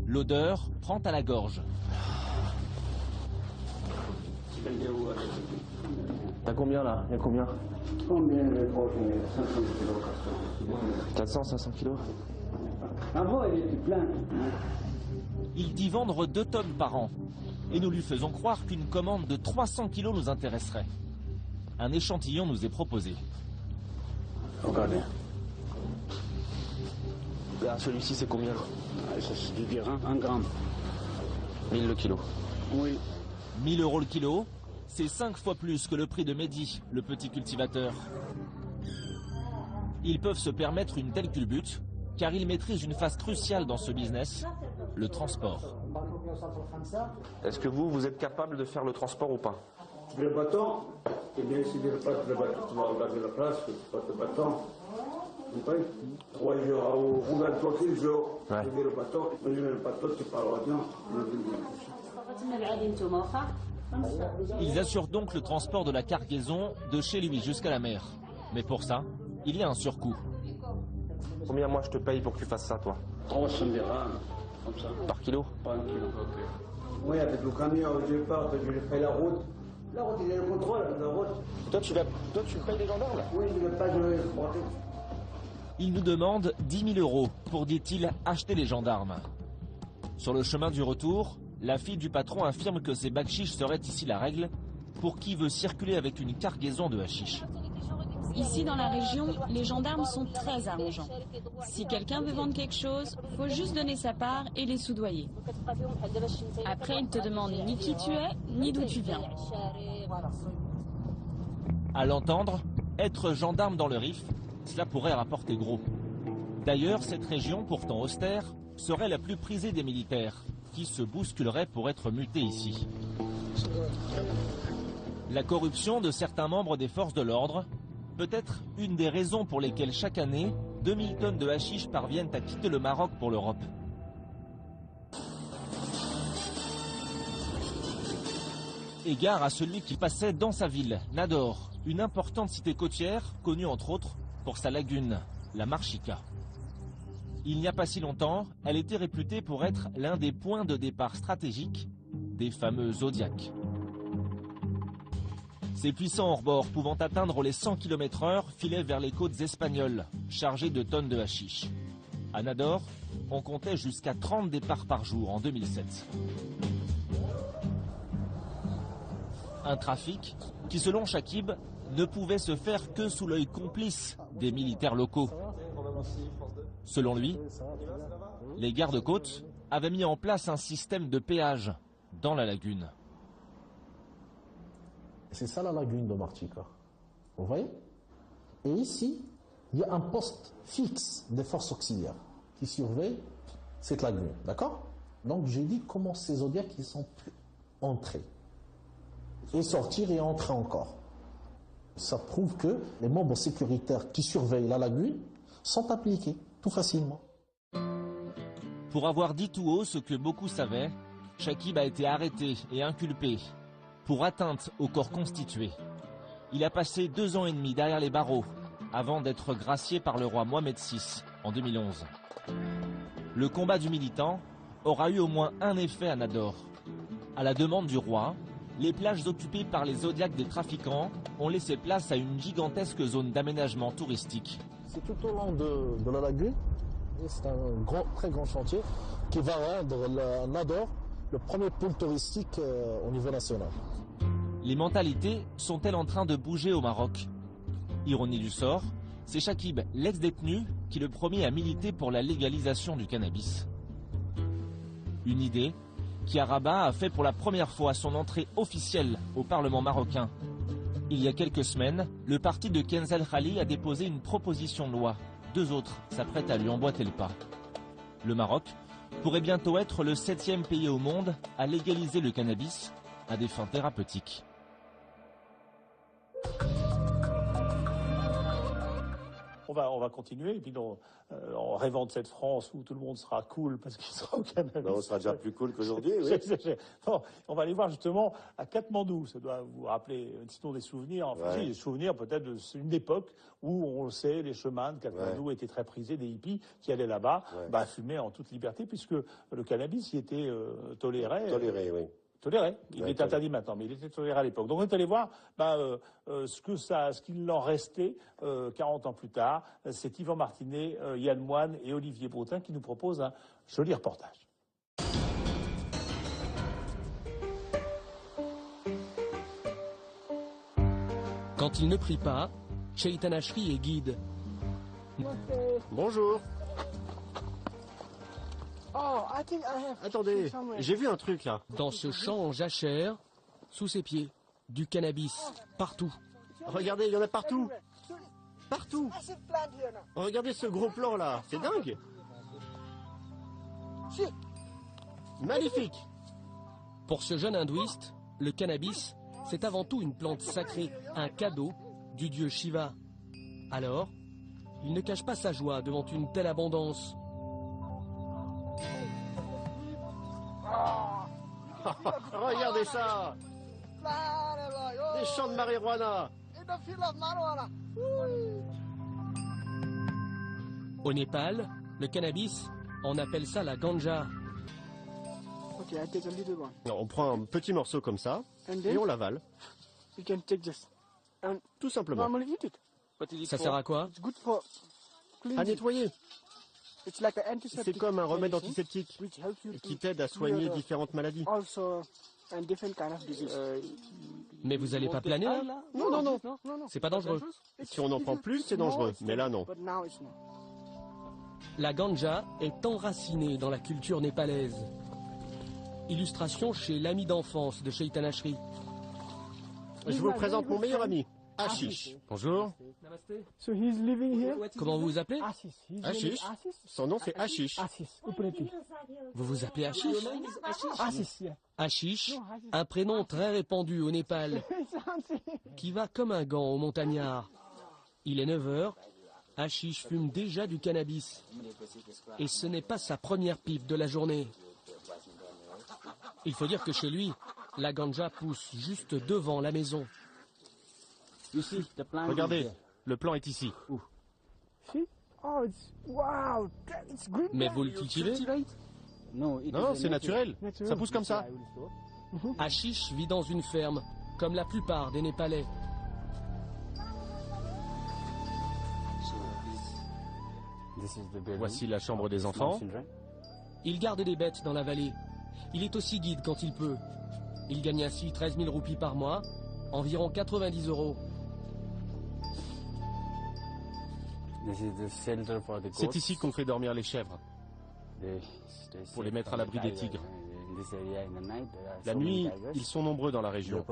Speaker 15: L'odeur prend à la gorge.
Speaker 17: T'as combien là? Il y a combien? 400, 500 kilos.
Speaker 20: Avant, il était plein.
Speaker 15: Il dit vendre 2 tonnes par an. Et nous lui faisons croire qu'une commande de 300 kilos nous intéresserait. Un échantillon nous est proposé.
Speaker 13: Regardez.
Speaker 17: Là, celui-ci, c'est combien?
Speaker 13: Ça, c'est du dire 1 gramme.
Speaker 17: 1000 le kilo.
Speaker 13: Oui.
Speaker 15: 1000 € le kilo, c'est 5 fois plus que le prix de Mehdi, le petit cultivateur. Ils peuvent se permettre une telle culbute, car ils maîtrisent une phase cruciale dans ce business, le transport.
Speaker 17: Est-ce que vous êtes capable de faire le transport ou pas?
Speaker 20: Le bâton, c'est bien si le bâton, tu vas regarder la place, tu passes le bâton. Vous comprenez? 3 jours, on regarde 3 jours, tu mets le bâton, tu parles au rien.
Speaker 15: Ils assurent donc le transport de la cargaison de chez lui jusqu'à la mer. Mais pour ça, il y a un surcoût.
Speaker 17: Combien moi je te paye pour que tu fasses ça, toi?
Speaker 13: 300 dirhams, comme ça.
Speaker 17: Par kilo?
Speaker 13: Par un kilo.
Speaker 20: Oui, avec le camion, je pars, je fais la route. La route, il y a le contrôle, la route.
Speaker 17: Toi, tu payes les gendarmes là?
Speaker 20: Oui, je ne vais pas jouer.
Speaker 15: Il nous demande 10 000 € pour, dit-il, acheter les gendarmes. Sur le chemin du retour, la fille du patron affirme que ces bakchiches seraient ici la règle pour qui veut circuler avec une cargaison de hashish.
Speaker 19: Ici, dans la région, les gendarmes sont très arrangeants. Si quelqu'un veut vendre quelque chose, faut juste donner sa part et les soudoyer. Après, ils te demandent ni qui tu es, ni d'où tu viens.
Speaker 15: À l'entendre, être gendarme dans le Rif, cela pourrait rapporter gros. D'ailleurs, cette région, pourtant austère, serait la plus prisée des militaires, qui se bousculeraient pour être mutés ici. La corruption de certains membres des forces de l'ordre peut être une des raisons pour lesquelles chaque année, 2000 tonnes de hashish parviennent à quitter le Maroc pour l'Europe. Égard à celui qui passait dans sa ville, Nador, une importante cité côtière, connue entre autres pour sa lagune, la Marchika. Il n'y a pas si longtemps, elle était réputée pour être l'un des points de départ stratégiques des fameux Zodiacs. Ces puissants hors-bord pouvant atteindre les 100 km/h filaient vers les côtes espagnoles, chargés de tonnes de hashish. À Nador, on comptait jusqu'à 30 départs par jour en 2007. Un trafic qui, selon Chakib, ne pouvait se faire que sous l'œil complice des militaires locaux. Selon lui, les gardes-côtes avaient mis en place un système de péage dans la lagune.
Speaker 21: C'est ça la lagune de Marchika. Vous voyez? Et ici, il y a un poste fixe des forces auxiliaires qui surveille cette lagune. D'accord? Donc j'ai dit comment ces Zodiacs ils sont pu entrer. Et sortir et entrer encore. Ça prouve que les membres sécuritaires qui surveillent la lagune sont appliqués tout facilement.
Speaker 15: Pour avoir dit tout haut ce que beaucoup savaient, Chakib a été arrêté et inculpé pour atteinte au corps constitué. Il a passé 2 ans et demi derrière les barreaux avant d'être gracié par le roi Mohamed VI en 2011. Le combat du militant aura eu au moins un effet à Nador. À la demande du roi, les plages occupées par les Zodiacs des trafiquants ont laissé place à une gigantesque zone d'aménagement touristique.
Speaker 21: C'est tout au long de la lagune. C'est un très grand chantier qui va rendre Nador le premier pôle touristique au niveau national.
Speaker 15: Les mentalités sont-elles en train de bouger au Maroc? Ironie du sort, c'est Chakib, l'ex-détenu, qui le premier à militer pour la légalisation du cannabis. Une idée qui à Rabat a fait pour la première fois son entrée officielle au Parlement marocain. Il y a quelques semaines, le parti de Kenzel Khali a déposé une proposition de loi. 2 autres s'apprêtent à lui emboîter le pas. Le Maroc pourrait bientôt être le 7e pays au monde à légaliser le cannabis à des fins thérapeutiques.
Speaker 1: On va continuer, et puis en rêvant de cette France où tout le monde sera cool parce qu'il sera au Canada.
Speaker 7: Ben, on sera déjà plus cool qu'aujourd'hui, oui.
Speaker 1: Bon, on va aller voir justement à Katmandou. Ça doit vous rappeler, sinon des souvenirs, enfin si, des souvenirs peut-être d'une époque où, on le sait, les chemins de Katmandou étaient très prisés, des hippies qui allaient là-bas fumer en toute liberté, puisque le cannabis y était toléré.
Speaker 7: Toléré, oui.
Speaker 1: Toléré. Il est interdit maintenant, mais il était toléré à l'époque. Donc on est allé voir ce qu'il en restait 40 ans plus tard. C'est Yvan Martinet, Yann Moine et Olivier Broutin qui nous proposent un joli reportage.
Speaker 22: Quand il ne prie pas, Cheitan Ashri est guide.
Speaker 23: Bonjour. Attendez, j'ai vu un truc là.
Speaker 22: Dans ce champ en jachère, sous ses pieds, du cannabis, partout.
Speaker 23: Regardez, il y en a partout. Partout. Regardez ce gros plan là, c'est dingue. Magnifique.
Speaker 22: Pour ce jeune hindouiste, le cannabis, c'est avant tout une plante sacrée, un cadeau du dieu Shiva. Alors, il ne cache pas sa joie devant une telle abondance.
Speaker 23: Regardez ça. Des champs de marijuana.
Speaker 22: Au Népal, le cannabis, on appelle ça la ganja.
Speaker 23: On prend un petit morceau comme ça et on l'avale. Tout simplement.
Speaker 22: Ça sert à quoi?
Speaker 23: À nettoyer. C'est comme un remède antiseptique qui t'aide à soigner différentes maladies.
Speaker 22: Mais vous allez pas planer là?
Speaker 23: Non.
Speaker 22: C'est pas dangereux.
Speaker 23: Si on en prend plus, c'est dangereux, mais là non.
Speaker 22: La ganja est enracinée dans la culture népalaise. Illustration chez l'ami d'enfance de Cheitan Ashri.
Speaker 23: Je vous présente mon meilleur ami, Ashish.
Speaker 22: Bonjour. Comment vous vous appelez?
Speaker 23: Ashish. Son nom c'est Ashish.
Speaker 22: Vous vous appelez Ashish? Ashish, un prénom très répandu au Népal, qui va comme un gant aux montagnards. Il est 9 h, Ashish fume déjà du cannabis. Et ce n'est pas sa première pipe de la journée. Il faut dire que chez lui, la ganja pousse juste devant la maison.
Speaker 23: Regardez, le plan est ici.
Speaker 22: Mais vous le cultivez?
Speaker 23: Non, c'est naturel. Ça pousse comme ça.
Speaker 22: Ashish vit dans une ferme, comme la plupart des Népalais.
Speaker 23: Voici la chambre des enfants.
Speaker 22: Il garde des bêtes dans la vallée. Il est aussi guide quand il peut. Il gagne ainsi 13 000 roupies par mois, environ 90 €.
Speaker 23: C'est ici qu'on fait dormir les chèvres, pour les mettre à l'abri des tigres. La nuit, ils sont nombreux dans la région.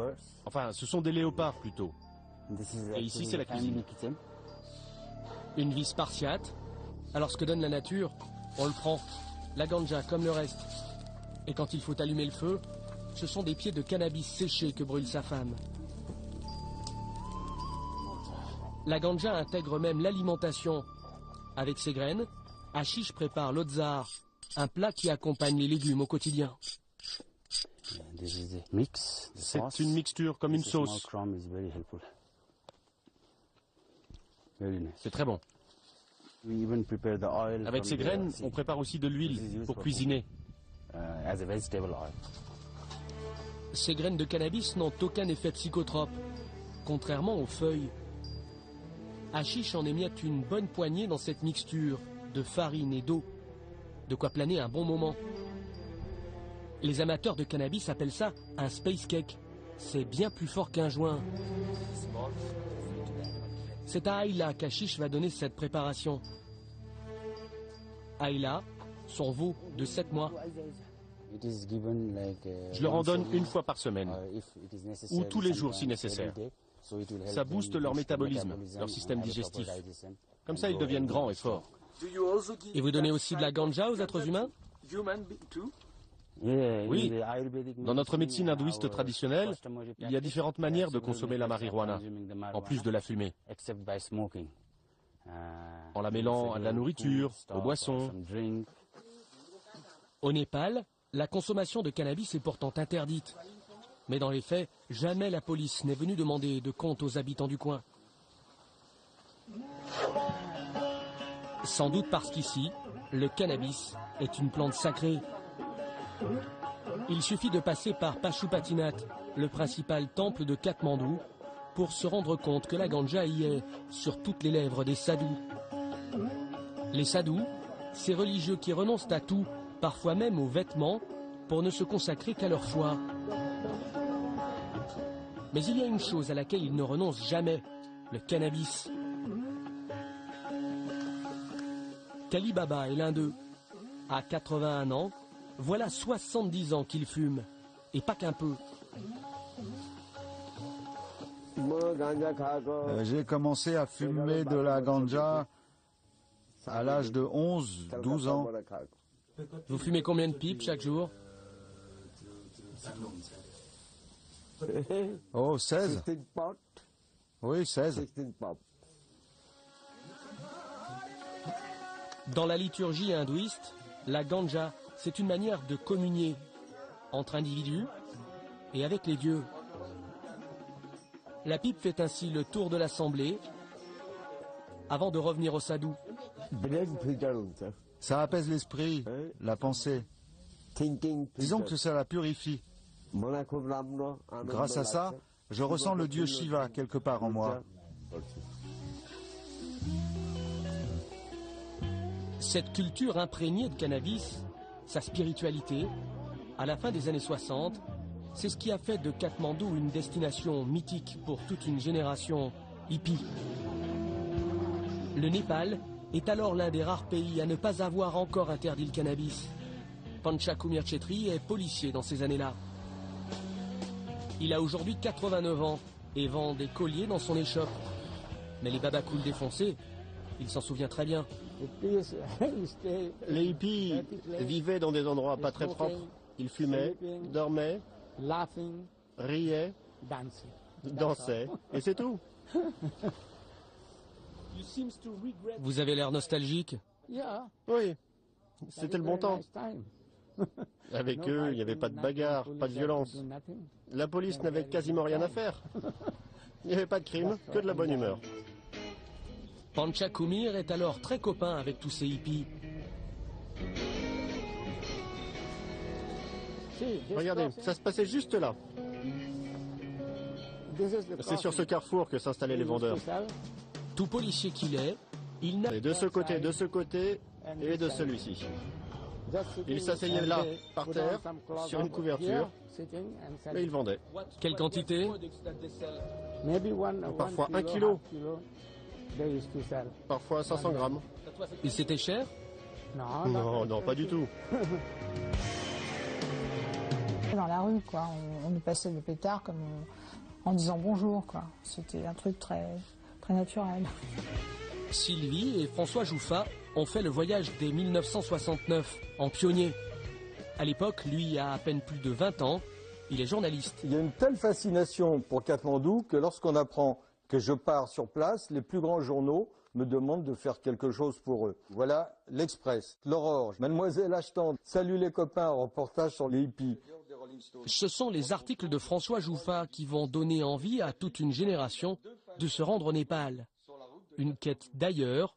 Speaker 23: Enfin, ce sont des léopards plutôt. Et ici, c'est la cuisine.
Speaker 22: Une vie spartiate. Alors ce que donne la nature, on le prend. La ganja comme le reste. Et quand il faut allumer le feu, ce sont des pieds de cannabis séchés que brûle sa femme. La ganja intègre même l'alimentation. Avec ses graines, Ashish prépare l'odzar, un plat qui accompagne les légumes au quotidien.
Speaker 23: C'est une mixture comme une sauce. C'est très bon. Avec ces graines, on prépare aussi de l'huile pour cuisiner.
Speaker 22: Ces graines de cannabis n'ont aucun effet psychotrope, contrairement aux feuilles. Ashish en émiette une bonne poignée dans cette mixture de farine et d'eau. De quoi planer un bon moment. Les amateurs de cannabis appellent ça un space cake. C'est bien plus fort qu'un joint. C'est à Ayla qu'Ashish va donner cette préparation. Ayla, son veau de 7 mois.
Speaker 23: Je leur en donne une fois par semaine, ou tous les jours si nécessaire. Ça booste leur métabolisme, leur système digestif. Comme ça, ils deviennent grands et forts.
Speaker 22: Et vous donnez aussi de la ganja aux êtres humains?
Speaker 23: Oui, dans notre médecine hindouiste traditionnelle, il y a différentes manières de consommer la marijuana, en plus de la fumer. En la mêlant à de la nourriture, aux boissons.
Speaker 22: Au Népal, la consommation de cannabis est pourtant interdite. Mais dans les faits, jamais la police n'est venue demander de compte aux habitants du coin. Sans doute parce qu'ici, le cannabis est une plante sacrée. Il suffit de passer par Pashupatinath, le principal temple de Katmandou, pour se rendre compte que la ganja y est sur toutes les lèvres des sadhus. Les sadhus, ces religieux qui renoncent à tout, parfois même aux vêtements, pour ne se consacrer qu'à leur foi. Mais il y a une chose à laquelle ils ne renoncent jamais, le cannabis. Kali Baba est l'un d'eux. À 81 ans, voilà 70 ans qu'il fume, et pas qu'un peu.
Speaker 18: J'ai commencé à fumer de la ganja à l'âge de 11-12 ans.
Speaker 22: Vous fumez combien de pipes chaque jour?
Speaker 18: Oh, 16. Oui, 16.
Speaker 22: Dans la liturgie hindouiste, la ganja, c'est une manière de communier entre individus et avec les dieux. La pipe fait ainsi le tour de l'assemblée avant de revenir au sadhu.
Speaker 18: Ça apaise l'esprit, la pensée. Disons que ça la purifie. Grâce à ça, je ressens le dieu Shiva quelque part en moi.
Speaker 22: Cette culture imprégnée de cannabis, sa spiritualité, à la fin des années 60, c'est ce qui a fait de Katmandou une destination mythique pour toute une génération hippie. Le Népal est alors l'un des rares pays à ne pas avoir encore interdit le cannabis. Pancha Kumir Chetri est policier dans ces années-là. Il a aujourd'hui 89 ans et vend des colliers dans son échoppe. Mais les babacools défoncés, il s'en souvient très bien.
Speaker 23: Les hippies vivaient dans des endroits pas très propres. Ils fumaient, dormaient, riaient, dansaient, et c'est tout.
Speaker 22: Vous avez l'air nostalgique.
Speaker 23: Oui, c'était le bon temps. Avec eux, il n'y avait pas de bagarre, pas de violence. La police n'avait quasiment rien à faire. Il n'y avait pas de crime, que de la bonne humeur.
Speaker 22: Pancha Kumir est alors très copain avec tous ces hippies.
Speaker 23: Regardez, ça se passait juste là. C'est sur ce carrefour que s'installaient les vendeurs.
Speaker 22: Tout policier qu'il est, il n'a...
Speaker 23: Et de ce côté et de celui-ci. Il s'asseyait là, par terre, sur une couverture, et il vendait.
Speaker 22: Quelle quantité?
Speaker 23: Parfois 1 kilo. Parfois 500 grammes.
Speaker 22: Et c'était cher?
Speaker 23: Non, pas du tout.
Speaker 5: Dans la rue, quoi, on nous passait le pétard comme en disant bonjour, quoi. C'était un truc très, très naturel.
Speaker 22: Sylvie et François Jouffa ont fait le voyage dès 1969 en pionnier. À l'époque, lui a à peine plus de 20 ans. Il est journaliste.
Speaker 10: Il y a une telle fascination pour Katmandou que lorsqu'on apprend que je pars sur place, les plus grands journaux me demandent de faire quelque chose pour eux. Voilà l'Express, l'Aurore, Mademoiselle Ashton, salut les copains, reportage sur les hippies.
Speaker 22: Ce sont les articles de François Jouffa qui vont donner envie à toute une génération de se rendre au Népal. Une quête d'ailleurs,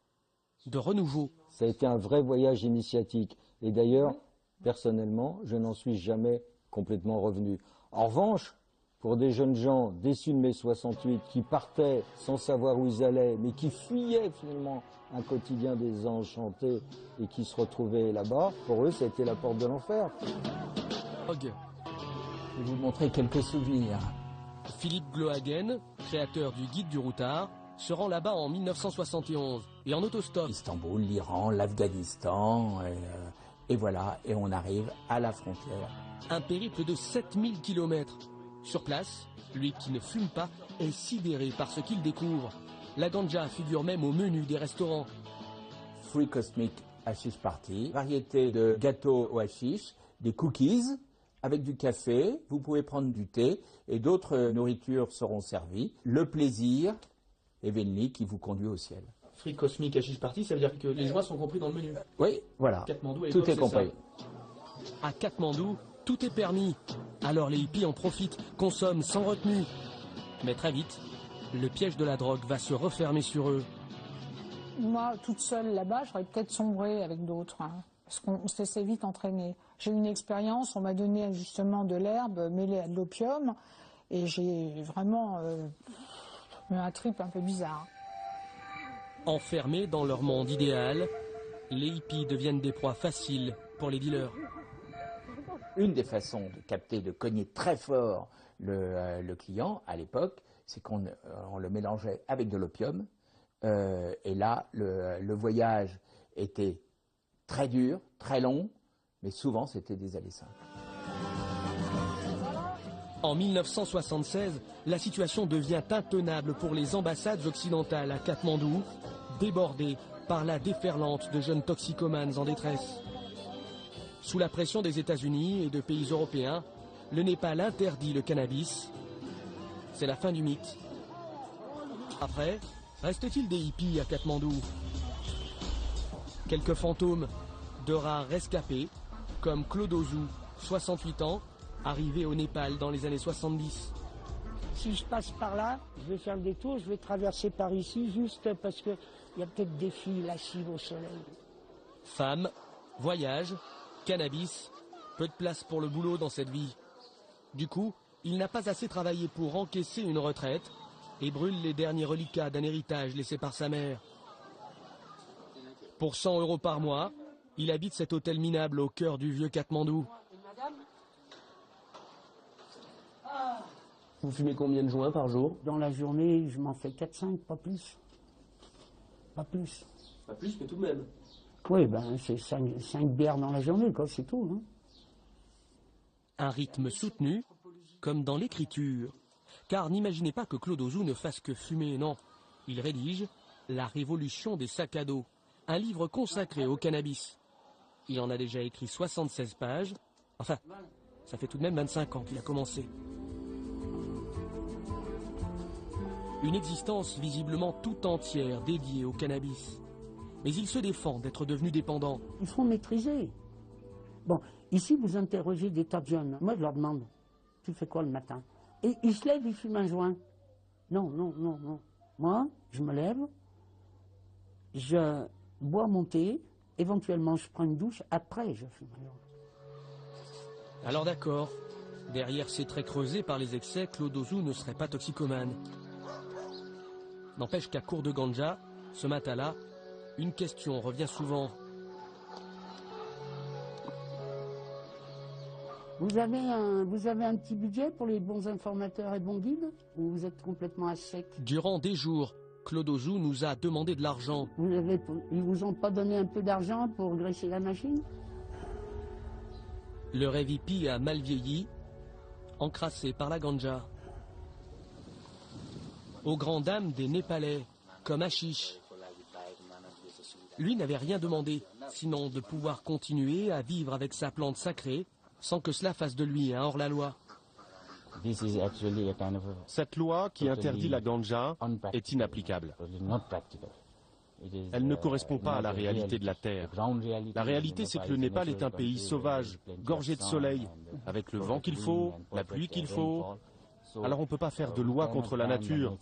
Speaker 22: de renouveau.
Speaker 10: Ça a été un vrai voyage initiatique. Et d'ailleurs, personnellement, je n'en suis jamais complètement revenu. En revanche, pour des jeunes gens déçus de mai 68, qui partaient sans savoir où ils allaient, mais qui fuyaient finalement un quotidien désenchanté et qui se retrouvaient là-bas, pour eux, ça a été la porte de l'enfer.
Speaker 5: Je vais vous montrer quelques souvenirs.
Speaker 22: Philippe Glohagen, créateur du Guide du Routard, se rend là-bas en 1971 et en autostop.
Speaker 4: Istanbul, l'Iran, l'Afghanistan, et voilà, et on arrive à la frontière.
Speaker 22: Un périple de 7000 km. Sur place, lui qui ne fume pas est sidéré par ce qu'il découvre. La ganja figure même au menu des restaurants.
Speaker 4: Free Cosmic Hashish Party, variété de gâteaux au hashish, des cookies avec du café, vous pouvez prendre du thé et d'autres nourritures seront servies. Le plaisir, Evenli qui vous conduit au ciel.
Speaker 22: Free Cosmic Hashish Party, ça veut dire que les joints sont compris dans le menu.
Speaker 4: Oui, voilà,
Speaker 22: Katmandou,
Speaker 4: tout est compris.
Speaker 22: À Katmandou, tout est permis. Alors les hippies en profitent, consomment sans retenue. Mais très vite, le piège de la drogue va se refermer sur eux.
Speaker 5: Moi, toute seule là-bas, j'aurais peut-être sombré avec d'autres, hein, parce qu'on se laissait vite entraîner. J'ai eu une expérience, on m'a donné justement de l'herbe mêlée à de l'opium, et j'ai vraiment eu un trip un peu bizarre.
Speaker 22: Enfermés dans leur monde idéal, les hippies deviennent des proies faciles pour les dealers.
Speaker 4: Une des façons de capter, de cogner très fort le client à l'époque, c'est qu'on le mélangeait avec de l'opium. Et là, le voyage était très dur, très long, mais souvent c'était des allers simples.
Speaker 22: En 1976, la situation devient intenable pour les ambassades occidentales à Katmandou, débordées par la déferlante de jeunes toxicomanes en détresse. Sous la pression des États-Unis et de pays européens, le Népal interdit le cannabis. C'est la fin du mythe. Après, reste-t-il des hippies à Katmandou? Quelques fantômes, de rares rescapés, comme Claude Ozou, 68 ans, arrivé au Népal dans les années 70.
Speaker 11: Si je passe par là, je vais faire le détour, je vais traverser par ici, juste parce qu'il y a peut-être des filles lascives au soleil.
Speaker 22: Femmes, voyage, cannabis, peu de place pour le boulot dans cette vie. Du coup, il n'a pas assez travaillé pour encaisser une retraite et brûle les derniers reliquats d'un héritage laissé par sa mère. Pour 100 € par mois, il habite cet hôtel minable au cœur du vieux Katmandou. Vous fumez combien de joints par jour?
Speaker 11: Dans la journée, je m'en fais 4-5, pas plus. Pas plus.
Speaker 22: Pas plus, mais tout de même.
Speaker 11: Oui, ben c'est 5 bières dans la journée, quoi, c'est tout. Hein.
Speaker 22: Un rythme soutenu, comme dans l'écriture. Car n'imaginez pas que Claude Ozou ne fasse que fumer, non. Il rédige La révolution des sacs à dos, un livre consacré au cannabis. Il en a déjà écrit 76 pages. Enfin, ça fait tout de même 25 ans qu'il a commencé. Une existence visiblement tout entière dédiée au cannabis. Mais il se défend d'être devenu dépendant.
Speaker 11: Il faut maîtriser. Bon, ici, vous interrogez des tas de jeunes. Moi, je leur demande, tu fais quoi le matin? Et ils se lèvent, ils fument un joint. Non, non, non, non. Moi, je me lève, je bois mon thé, éventuellement je prends une douche, après je fume un joint.
Speaker 22: Alors d'accord, derrière ces traits creusés par les excès, Claude Ozou ne serait pas toxicomane. N'empêche qu'à court de ganja, ce matin-là, une question revient souvent.
Speaker 11: Vous avez un petit budget pour les bons informateurs et bons guides? Ou vous êtes complètement à sec?
Speaker 22: Durant des jours, Claude Ozou nous a demandé de l'argent.
Speaker 11: Ils vous ont pas donné un peu d'argent pour graisser la machine?
Speaker 22: Le rêve hippie a mal vieilli, encrassé par la ganja. Aux grandes dames des Népalais, comme Ashish. Lui n'avait rien demandé, sinon de pouvoir continuer à vivre avec sa plante sacrée, sans que cela fasse de lui un hors-la-loi.
Speaker 23: Cette loi qui interdit la ganja est inapplicable. Elle ne correspond pas à la réalité de la Terre. La réalité, c'est que le Népal est un pays sauvage, gorgé de soleil, avec le vent qu'il faut, la pluie qu'il faut. Alors on ne peut pas faire de loi contre la nature.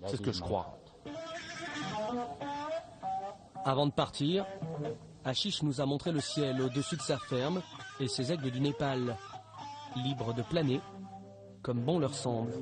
Speaker 23: C'est ce que je crois.
Speaker 22: Avant de partir, Ashish nous a montré le ciel au-dessus de sa ferme et ses aigles du Népal, libres de planer, comme bon leur semble.